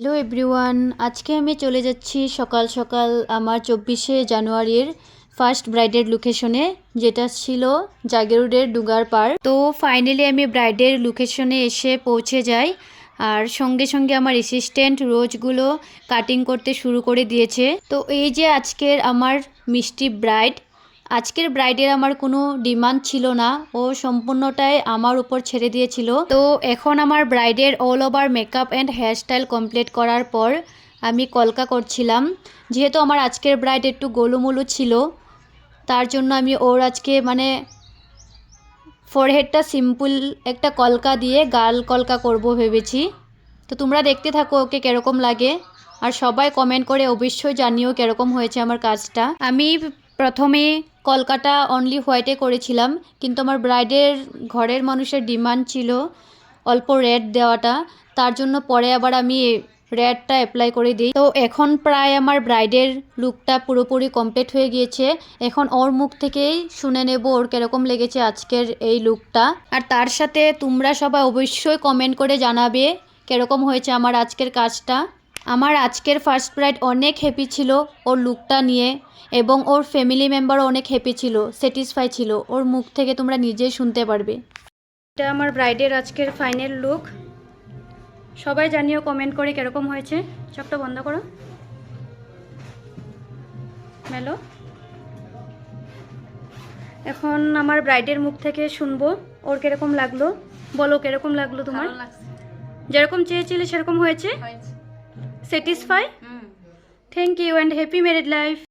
Hello everyone, আজকে আমি চলে যাচ্ছি সকাল সকাল আমার 24শে জানুয়ারির ফার্স্ট ব্রাইডের লোকেশনে, যেটা ছিল জাগিরোডের ডুগার পাড়। তো ফাইনালি আমি ব্রাইডের লোকেশনে এসে পৌঁছে যাই, আর সঙ্গে সঙ্গে আমার অ্যাসিস্ট্যান্ট রোজগুলো কাটিং করতে শুরু করে দিয়েছে। তো এই যে আজকের আমার মিষ্টি ব্রাইড, আজকের ব্রাইডের আমার কোনো ডিমান্ড ছিল না, ও সম্পূর্ণটাই আমার উপর ছেড়ে দিয়েছিল। তো এখন আমার ব্রাইডের all over makeup and hairstyle complete করার পর আমি কলকা করছিলাম। যেহেতু আমার আজকের ব্রাইড একটু গোলুমোলু ছিল, তার জন্য আমি ওর আজকে ফোরহেডটা সিম্পল একটা কলকা দিয়ে গাল কলকা করব ভেবেছি। তো তোমরা দেখতে থাকো ওকে কীরকম লাগে, আর সবাই কমেন্ট করে অবশ্যই জানিও কীরকম হয়েছে আমার কাজটা। আমি প্রথমে কলকাটা অনলি হোয়াইটে করেছিলাম, কিন্তু আমার ব্রাইডের ঘরের মানুষের ডিমান্ড ছিল অল্প রেড দেওয়াটা, তার জন্য পরে আবার আমি রেডটা অ্যাপ্লাই করে দিই। তো এখন প্রায় আমার ব্রাইডের লুকটা পুরোপুরি কমপ্লিট হয়ে গিয়েছে। এখন ওর মুখ থেকেই শুনে নেব ওর কীরকম লেগেছে আজকের এই লুকটা। আর তার সাথে তোমরা সবাই অবশ্যই কমেন্ট করে জানাবে কীরকম হয়েছে আমার আজকের কাজটা। আমার আজকের ফার্স্ট ব্রাইড অনেক হ্যাপি ছিল ওর লুকটা নিয়ে, এবং ওর ফ্যামিলি মেম্বারও অনেক হ্যাপি ছিল, স্যাটিসফাই ছিল। ওর মুখ থেকে তোমরা নিজেই শুনতে পারবে। এটা আমার ব্রাইডের আজকের ফাইনাল লুক। সবাই জানিও কমেন্ট করে কীরকম হয়েছে। চোখটা বন্ধ করো, মেলো। এখন আমার ব্রাইডের মুখ থেকে শুনবো ওর কীরকম লাগলো। বলো কীরকম লাগলো তোমার? যেরকম চেয়েছিলে সেরকম হয়েছে? Satisfy? Thank you and happy married life.